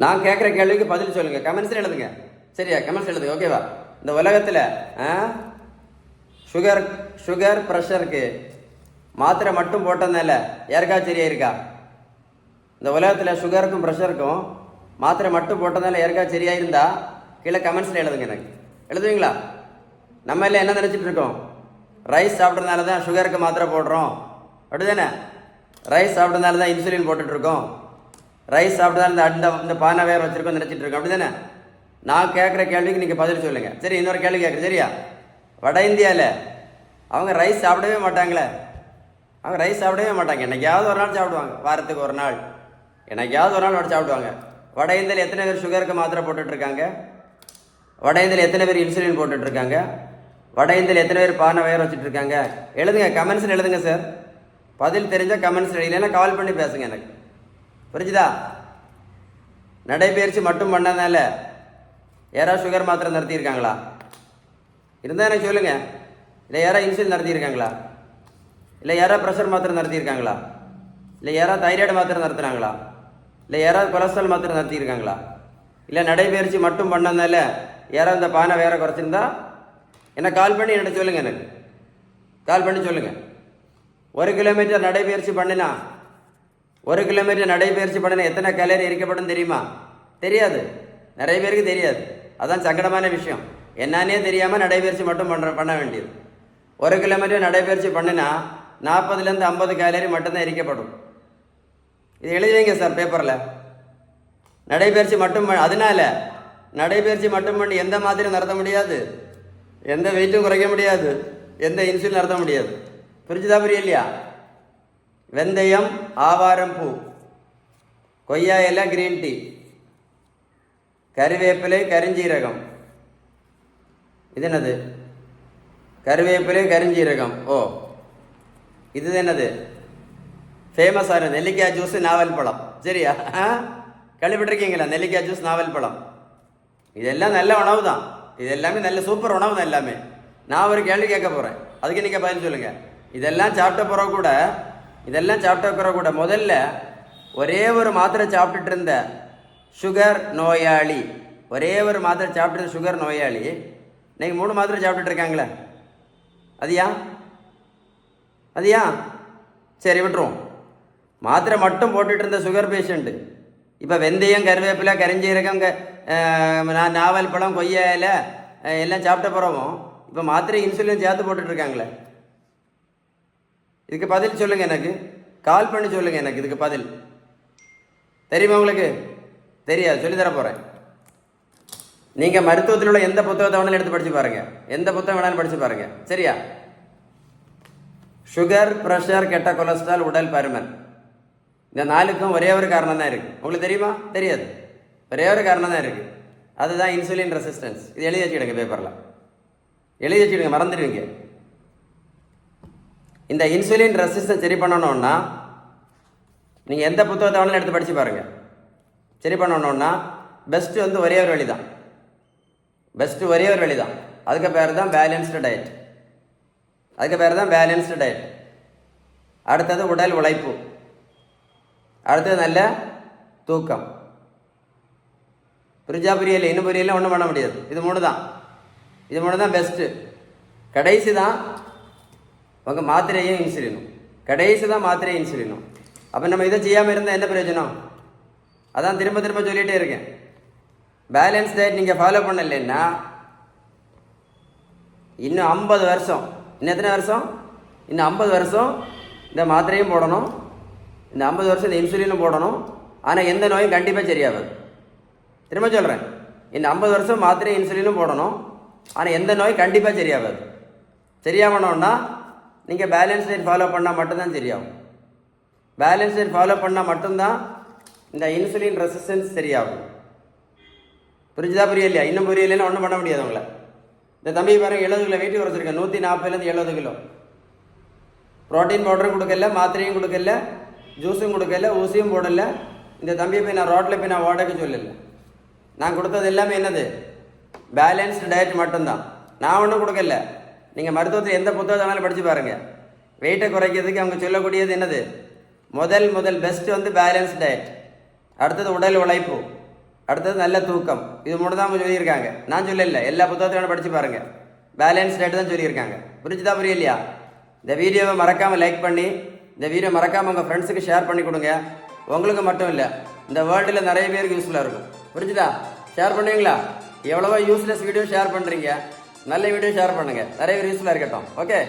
நான் கேட்குற கேள்விக்கு பதில் சொல்லுங்க, கமெண்ட்ஸில் எழுதுங்க. சரியா? கமெண்ட்ஸ் எழுதுங்க. ஓகேவா? இந்த உலகத்தில் சுகர் ப்ரெஷருக்கு மாத்திரை மட்டும் போட்டதுனால யாருக்காவது சரியா இருக்கா? இந்த உலகத்தில் சுகருக்கும் ப்ரெஷருக்கும் மாத்திரை மட்டும் போட்டதுனால யாருக்காவது சரியா இருந்தா கீழே கமெண்ட்ஸில் எழுதுங்க. எனக்கு எழுதுவீங்களா? நம்ம எல்லாம் என்ன நினச்சிட்டு இருக்கோம்? ரைஸ் சாப்பிட்றதுனால தான் சுகருக்கு மாத்திரை போடுறோம், அப்படிதானே? ரைஸ் சாப்பிட்றதுனால தான் இன்சுலின் போட்டுட்ருக்கோம், ரைஸ் சாப்பிட்றதுனால இந்த பானை வேறு வச்சுருக்கோம் நினச்சிட்டு இருக்கோம், அப்படிதானே? நான் கேட்குற கேள்விக்கு நீங்கள் பதில் சொல்லுங்கள். சரி, இன்னொரு கேள்வி கேட்குறேன். சரியா? வட இந்தியாவில் அவங்க ரைஸ் சாப்பிடவே மாட்டாங்களே. அவங்க ரைஸ் சாப்பிடவே மாட்டாங்க. என்னைக்காவது ஒரு நாள் சாப்பிடுவாங்க, வாரத்துக்கு ஒரு நாள், என்னைக்காவது ஒரு நாள் சாப்பிடுவாங்க. வட இந்தியாவில் எத்தனை பேர் சுகருக்கு மாத்திரை போட்டுட்ருக்காங்க? வட இந்தியாவில் எத்தனை பேர் இன்சுலின் போட்டுட்ருக்காங்க? வட இந்தியாவில் எத்தனை பேர் பானை வயர் வச்சுட்டு இருக்காங்க? எழுதுங்க, கமெண்ட்ஸில் எழுதுங்க சார். பதில் தெரிஞ்சால் கமெண்ட்ஸில் எழுதினா கால் பண்ணி பேசுங்க. எனக்கு புரிஞ்சுதா? நடைபயிற்சி மட்டும் பண்ணதுனால யாராவது சுகர் மாத்திரை நடத்தியிருக்காங்களா? இருந்தால் எனக்கு சொல்லுங்கள். இல்லை யாராவது இன்சுலின் நடத்தியிருக்காங்களா? இல்லை யாராவது ப்ரெஷர் மாத்திரை நடத்தியிருக்காங்களா? இல்லை யாராவது தைராய்டு மாத்திரை நடத்துகிறாங்களா? இல்லை யாராவது கொலஸ்ட்ரால் மாத்திரை நடத்தியிருக்காங்களா? இல்லை நடைபயிற்சி மட்டும் பண்ணதுனால யாராவது இந்த பானை வேற குறைச்சிருந்தா என்ன கால் பண்ணி என்கிட்ட சொல்லுங்கள். எனக்கு கால் பண்ணி சொல்லுங்கள். 1 கிலோமீட்டர் நடைபயிற்சி பண்ணினா 1 கிலோமீட்டர் நடைபயிற்சி பண்ணினா எத்தனை கலரி எரிக்கப்படும் தெரியுமா? தெரியாது. நிறைய பேருக்கு தெரியாது. அதான் சங்கடமான விஷயம். என்னன்னே தெரியாமல் நடைபயிற்சி மட்டும் பண்ண வேண்டியது. 1 கிலோமீட்டர் நடைபயிற்சி பண்ணினா 40லேருந்து 50 கேலரி மட்டும்தான் எரிக்கப்படும். இது எழுதி வைங்க சார் பேப்பரில். நடைபயிற்சி மட்டும் அதனால நடைபயிற்சி மட்டும் பண்ணி எந்த மாதிரி நடத்த முடியாது, எந்த வெயிட்டும் குறைக்க முடியாது, எந்த இன்சுலின் நடத்த முடியாது. புரிஞ்சுதா? புரியலையா? வெந்தயம், ஆவாரம் பூ, கொய்யா இலை, கிரீன் டீ, கருவேப்பிலை, கரிஞ்சீரகம். இது என்னது? கருவேப்பிலை, கரிஞ்சீரகம். ஓ, இது என்னது? ஃபேமஸான நெல்லிக்காய் ஜூஸ், நாவல் பழம். சரியா? கேள்விப்பட்டிருக்கீங்களா? நெல்லிக்காய் ஜூஸ், நாவல் பழம். இதெல்லாம் நல்ல உணவு தான். இது எல்லாமே நல்ல சூப்பர் உணவு தான் எல்லாமே. நான் ஒரு கேள்வி கேட்க போகிறேன், அதுக்கு நீங்கள் பதில் சொல்லுங்கள். இதெல்லாம் சாப்பிட்ட பிறகு கூட முதல்ல ஒரே ஒரு மாத்திரை சாப்பிட்டுட்டு இருந்த சுகர் நோயாளி, ஒரே ஒரு மாத்திரை சாப்பிட்டு சுகர் நோயாளி இன்னைக்கு 3 மாத்திரை சாப்பிட்டுட்டு இருக்காங்களே. அது ஏன்? சரி, விட்டுருவோம். மாத்திரை மட்டும் போட்டுட்டு இருந்த சுகர் பேஷண்ட்டு இப்போ வெந்தயம், கருவேப்பிலை, கரிஞ்சீரகம், நாவல் பழம், கொய்யா இலை எல்லாம் சாப்பிட்ட பிறகும் இப்போ மாத்திரை இன்சுலின் சேர்த்து போட்டுட்ருக்காங்களே. இதுக்கு பதில் சொல்லுங்கள். எனக்கு கால் பண்ணி சொல்லுங்கள். எனக்கு இதுக்கு பதில் தெரியுமா? உங்களுக்கு தெரியாது, சொல்லித்தர போகிறேன். நீங்கள் மருத்துவத்தில் உள்ள எந்த புத்தகத்தை வேணாலும் எடுத்து படித்து பாருங்கள், எந்த புத்தகம் வேணாலும் படித்து பாருங்கள். சரியா? சுகர், ப்ரெஷர், கெட்ட கொலஸ்ட்ரால், உடல் பருமன், இந்த 4க்கும் ஒரே ஒரு காரணம் தான் இருக்குது. உங்களுக்கு தெரியுமா? தெரியாது. ஒரே ஒரு காரணம் தான் இருக்குது, அதுதான் இன்சுலின் ரெசிஸ்டன்ஸ். இது எழுதி வச்சுக்கிடுங்க, பேப்பரில் எழுதி வச்சுக்கிடுங்க, மறந்துடுவீங்க. இந்த இன்சுலின் ரெசிஸ்டன்ஸ் சரி பண்ணணும்னா நீங்கள் எந்த புத்தகத்தை வேணாலும் எடுத்து படித்து பாருங்கள். சரி பண்ணணும்னா பெஸ்ட்டு ஒரே ஒரு வழி தான். அதுக்கு பேர் தான் பேலன்ஸ்டு டயட். அடுத்தது உடல் உழைப்பு, அடுத்தது நல்ல தூக்கம். புரியல? இன்னும் புரியல, ஒன்றும் பண்ண முடியாது. இது மூணு தான் பெஸ்ட்டு. கடைசி தான் உங்கள் மாத்திரையும் இன்சுலினும். அப்போ நம்ம இதை செய்யாமல் இருந்தால் என்ன பிரயோஜனம்? அதான் திரும்ப சொல்லிகிட்டே இருக்கேன். பேலன்ஸ் டயட் நீங்கள் ஃபாலோ பண்ணலைன்னா இன்னும் 50 வருஷம், இன்னும் எத்தனை வருஷம்? இன்னும் 50 வருஷம் இந்த மாத்திரையும் போடணும், இந்த 50 வருஷம் இந்த இன்சுலினும் போடணும். ஆனால் எந்த நோயும் கண்டிப்பாக சரியாகாது. திரும்ப சொல்கிறேன், இந்த 50 வருஷம் மாத்திரை இன்சுலினும் போடணும், ஆனால் எந்த நோய் கண்டிப்பாக சரியாகாது. சரியாகணும்னா நீங்கள் பேலன்ஸ் டயட் ஃபாலோ பண்ணால் மட்டும்தான் சரியாகும். பேலன்ஸ் டயட் ஃபாலோ பண்ணால் மட்டும்தான் இந்த இன்சுலின் ரெசிஸ்டன்ஸ் சரியாகும். புரியலையா? இன்னும் புரியலைன்னா ஒன்றும் பண்ண முடியாது உங்களை. இந்த தம்பி பாருங்க, 70 கிலோ வெயிட் குறைச்சிருக்கேன். 140லேருந்து 70 கிலோ. ப்ரோட்டீன் பவுடரும் கொடுக்கல, மாத்திரையும் கொடுக்கல, ஜூஸும் கொடுக்கல, ஊசியும் போடல. இந்த தம்பியை போய் நான் ரோட்டில் போய் நான் ஓடக்க சொல்லலை. நான் கொடுத்தது எல்லாமே என்னது? பேலன்ஸ்டு டயட் மட்டும்தான். நான் ஒன்றும் கொடுக்கல. நீங்கள் மருத்துவத்தில் எந்த புத்தகத்தை வேணாலும் படித்து பாருங்கள். வெயிட்டை குறைக்கிறதுக்கு அவங்க சொல்லக்கூடியது என்னது? முதல் பெஸ்ட்டு பேலன்ஸ் டயட். அடுத்தது உடல் உழைப்பு, அடுத்தது நல்ல தூக்கம். இது மூணு தான் சொல்லியிருக்காங்க, நான் சொல்லல, எல்லா புத்தகத்தையும் படித்து பாருங்கள். பேலன்ஸ் டயட் தான் சொல்லியிருக்காங்க. புரிஞ்சுதா புரியலையா? இந்த வீடியோவை மறக்காமல் லைக் பண்ணி, இந்த வீடியோ மறக்காமல் உங்கள் ஃப்ரெண்ட்ஸுக்கு ஷேர் பண்ணி கொடுங்க. உங்களுக்கு மட்டும் இல்லை, இந்த வேர்ல்டில் நிறைய பேருக்கு யூஸ்ஃபுல்லாக இருக்கும். புரிஞ்சுதா? ஷேர் பண்ணுவீங்களா? எவ்வளவோ யூஸ்லெஸ் வீடியோ ஷேர் பண்ணுறீங்க, நல்ல வீடியோ ஷேர் பண்ணுங்கள், நிறைய பேர் யூஸ்ஃபுல்லாக இருக்கட்டும். ஓகே.